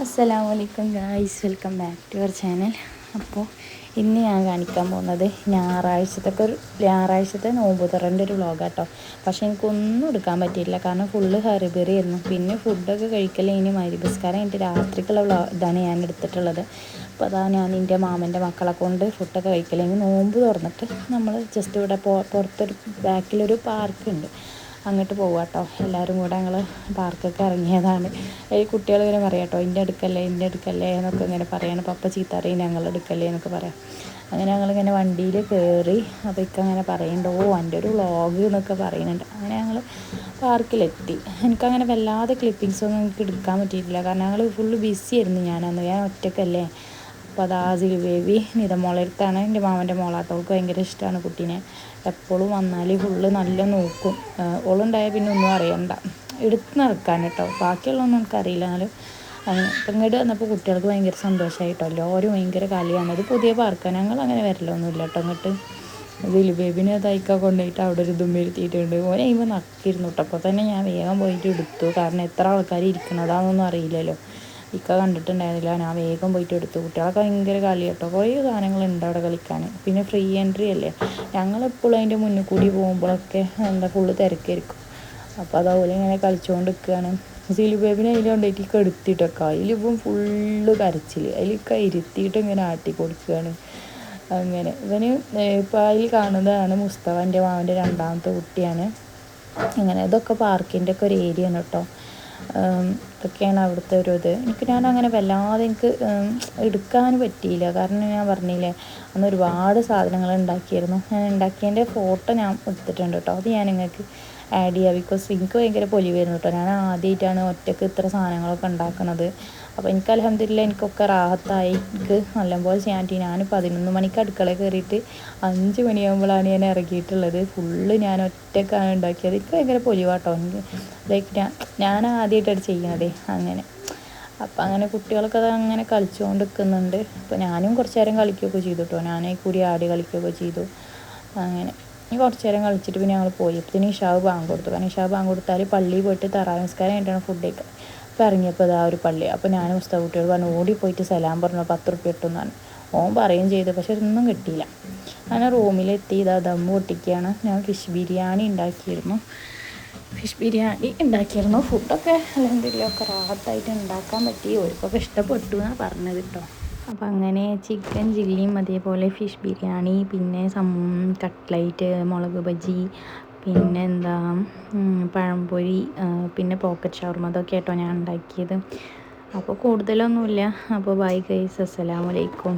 അസ്സലാമലൈക്കും guys, welcome back to our channel. അപ്പോൾ ഇന്ന് ഞാൻ കാണിക്കാൻ പോകുന്നത് ഞായറാഴ്ചത്തെ നോമ്പ് തുറൻ്റെ ഒരു വ്ളോഗാട്ടോ. പക്ഷേ എനിക്കൊന്നും എടുക്കാൻ പറ്റിയില്ല, കാരണം ഫുള്ള് ഹറിബറി ആയിരുന്നു. പിന്നെ ഫുഡൊക്കെ കഴിക്കൽ ഇനി മഗ്‌രിബ് കഴിഞ്ഞിട്ട് രാത്രിക്കുള്ള ഇതാണ് ഞാൻ എടുത്തിട്ടുള്ളത്. അപ്പോൾ അതാ ഞാൻ എൻ്റെ മാമൻ്റെ മക്കളെ കൊണ്ട് ഫുഡൊക്കെ കഴിക്കലെങ്കിൽ നോമ്പ് തുറന്നിട്ട് നമ്മൾ ജസ്റ്റ് ഇവിടെ പുറത്തൊരു ബാക്കിലൊരു പാർക്കുണ്ട്, അങ്ങോട്ട് പോവുക കേട്ടോ. എല്ലാവരും കൂടെ ഞങ്ങൾ പാർക്കൊക്കെ ഇറങ്ങിയതാണ്. ഈ കുട്ടികൾ ഇങ്ങനെ പറയാം കേട്ടോ, എൻ്റെ അടുക്കല്ലേ എന്നൊക്കെ ഇങ്ങനെ പറയണം. പപ്പ ചീത്ത അറിയും, ഞങ്ങൾ എടുക്കല്ലേ എന്നൊക്കെ പറയാം. അങ്ങനെ ഞങ്ങളിങ്ങനെ വണ്ടിയിൽ കയറി. അപ്പോൾ അങ്ങനെ പറയുന്നുണ്ട്, എൻ്റെ ഒരു വ്ളോഗ് എന്നൊക്കെ പറയുന്നുണ്ട്. അങ്ങനെ ഞങ്ങൾ പാർക്കിലെത്തി. എനിക്കങ്ങനെ വല്ലാതെ ക്ലിപ്പിങ്സൊന്നും എനിക്ക് എടുക്കാൻ പറ്റിയിട്ടില്ല, കാരണം ഞങ്ങൾ ഫുള്ള് ബിസി ആയിരുന്നു. ഞാൻ ഒറ്റക്കല്ലേ. അപ്പോൾ അത് ആസിൽ ബേബി നിതമോളടുത്താണ്, എൻ്റെ മാമൻ്റെ മോളാട്ടോ. അവൾക്ക് ഭയങ്കര ഇഷ്ടമാണ് കുട്ടീനെ. എപ്പോഴും വന്നാൽ ഫുള്ള് നല്ല നോക്കും. ഓളുണ്ടായാൽ പിന്നെ ഒന്നും അറിയണ്ട, എടുത്ത് നടക്കാൻ കേട്ടോ. ബാക്കിയുള്ളതൊന്നും എനിക്കറിയില്ല. എന്നാലും ഇപ്പം ഇങ്ങോട്ട് വന്നപ്പോൾ കുട്ടികൾക്ക് ഭയങ്കര സന്തോഷമായിട്ടോ. എല്ലാവരും ഭയങ്കര കളിയാണ്. ഇത് പുതിയ പാർക്കാണ്, ഞങ്ങൾ അങ്ങനെ വരലൊന്നുമില്ല കേട്ടോ. അങ്ങോട്ട് ദിലുബേബിനെ തയ്ക്കാൻ കൊണ്ടുപോയിട്ട് അവിടെ ഒരു ഇതും വരുത്തിയിട്ടുണ്ട്. ഓനെ കഴിയുമ്പോൾ നക്കിയിരുന്നു കേട്ടോ. അപ്പോൾ തന്നെ ഞാൻ വേഗം പോയിട്ട് എടുത്തു, കാരണം എത്ര ആൾക്കാർ ഇരിക്കണതാണെന്നൊന്നും അറിയില്ലല്ലോ. ഇക്ക കണ്ടിട്ടുണ്ടായിരുന്നില്ല, ഞാൻ വേഗം പോയിട്ട് എടുത്തു. കുട്ടികളൊക്കെ ഭയങ്കര കളി കേട്ടോ. കുറേ സാധനങ്ങളുണ്ട് അവിടെ കളിക്കാൻ. പിന്നെ ഫ്രീ എൻട്രി അല്ലേ. ഞങ്ങളെപ്പോഴും അതിൻ്റെ മുന്നിൽ കൂടി പോകുമ്പോഴൊക്കെ ഫുള്ള് തിരക്കായിരിക്കും. അപ്പോൾ അതുപോലെ ഇങ്ങനെ കളിച്ചുകൊണ്ട് നിൽക്കുകയാണ്. സിലുബേബിനെ അതിൽ കൊണ്ടുപോയിട്ട് എടുത്തിട്ടൊക്കെ അതിലിപ്പം ഫുള്ള് കരച്ചിൽ. അതിലൊക്കെ ഇരുത്തിയിട്ട് ഇങ്ങനെ ആട്ടി കൊടുക്കുകയാണ്. അങ്ങനെ ഇവന് ഇപ്പോൾ അതിൽ കാണുന്നതാണ് മുസ്തഫ, എൻ്റെ മാവൻ്റെ രണ്ടാമത്തെ കുട്ടിയാണ്. അങ്ങനെ ഇതൊക്കെ പാർക്കിൻ്റെ ഒക്കെ ഒരു ഏരിയ ആണ് കേട്ടോ. ഇതൊക്കെയാണ് അവിടുത്തെ ഒരു ഞാനങ്ങനെ വല്ലാതെ എടുക്കാൻ പറ്റിയില്ല, കാരണം ഞാൻ പറഞ്ഞില്ലേ അന്ന് ഒരുപാട് സാധനങ്ങൾ ഉണ്ടാക്കിയിരുന്നു. ഞാൻ ഉണ്ടാക്കിയതിൻ്റെ ഫോട്ടോ ഞാൻ എടുത്തിട്ടുണ്ട് കേട്ടോ. അത് ഞാൻ നിങ്ങൾക്ക് ആഡ് ചെയ്യാം, ബിക്കോസ് എനിക്ക് ഭയങ്കര പൊലിവായിരുന്നു കേട്ടോ. ഞാൻ ആദ്യമായിട്ടാണ് ഒറ്റയ്ക്ക് ഇത്ര സാധനങ്ങളൊക്കെ ഉണ്ടാക്കുന്നത്. അപ്പോൾ എനിക്ക് അൽഹംദുലില്ലാ എനിക്കൊക്കെ റാഹത്തായി. എനിക്ക് നല്ലപോലെ ചെയ്യാൻ പറ്റി. ഞാൻ 11 മണിക്ക് അടുക്കളയിൽ കയറിയിട്ട് 5 മണിയാകുമ്പോഴാണ് ഞാൻ ഇറങ്ങിയിട്ടുള്ളത്. ഫുള്ള് ഞാൻ ഒറ്റയ്ക്കാണ് ഉണ്ടാക്കിയത്. എനിക്ക് ഭയങ്കര പൊലിവാട്ടോ. എനിക്ക് ഞാൻ ആദ്യമായിട്ടാണ് ചെയ്യുന്നത് അങ്ങനെ. അപ്പം അങ്ങനെ കുട്ടികളൊക്കെ അത് അങ്ങനെ കളിച്ചുകൊണ്ട് നിൽക്കുന്നുണ്ട്. അപ്പോൾ ഞാനും കുറച്ച് നേരം കളിക്കുകയൊക്കെ ചെയ്തു കേട്ടോ. ഞാനേ കൂടി ആടി കളിക്കുകയൊക്കെ ചെയ്തു. അങ്ങനെ കുറച്ച് നേരം കളിച്ചിട്ട് പിന്നെ ഞങ്ങൾ പോയി. പിന്നെ ഇഷാവ് ബാങ്ക് കൊടുത്തു. കാരണം ഇഷാവ് ബാങ്ക് കൊടുത്താൽ പള്ളിയിൽ പോയിട്ട് തറാവീഹ് നിസ്കാരം കഴിഞ്ഞിട്ടാണ് ഫുഡ് കഴിക്കുക. അപ്പോൾ ഇറങ്ങിയപ്പോൾ ഇതാ ഒരു പള്ളി. അപ്പോൾ ഞാൻ മുസ്തഫ കുട്ടിയോട് പറഞ്ഞു, ഓടിപ്പോയിട്ട് സലാം പറഞ്ഞു, 10 റുപ്യ കിട്ടുമെന്നാണ്. ഓൻ പറയുകയും ചെയ്തു, പക്ഷെ ഒന്നും കിട്ടിയില്ല. അങ്ങനെ റൂമിലെത്തി ഇതാ ദമ്മ് പൊട്ടിക്കുകയാണ്. ഞാൻ ഫിഷ് ബിരിയാണി ഉണ്ടാക്കിയിരുന്നു. ഫുഡൊക്കെ അൽഹംദുലില്ലാ ഒക്കെ റാഹത്തായിട്ട് ഉണ്ടാക്കാൻ പറ്റി. അവർക്കൊക്കെ ഇഷ്ടപ്പെട്ടു എന്നാണ് പറഞ്ഞത് കേട്ടോ. അപ്പോൾ അങ്ങനെ ചിക്കൻ ചില്ലിയും അതേപോലെ ഫിഷ് ബിരിയാണി, പിന്നെ കട്ട്ലൈറ്റ്, മുളക് ബജി, പിന്നെ പഴംപൊരി, പിന്നെ പോക്കറ്റ് ഷവർമ, അതൊക്കെ കേട്ടോ ഞാൻ ഉണ്ടാക്കിയത്. അപ്പോൾ കൂടുതലൊന്നുമില്ല. അപ്പോൾ ബൈ ഗൈസ്, അസ്സലാമു അലൈക്കും.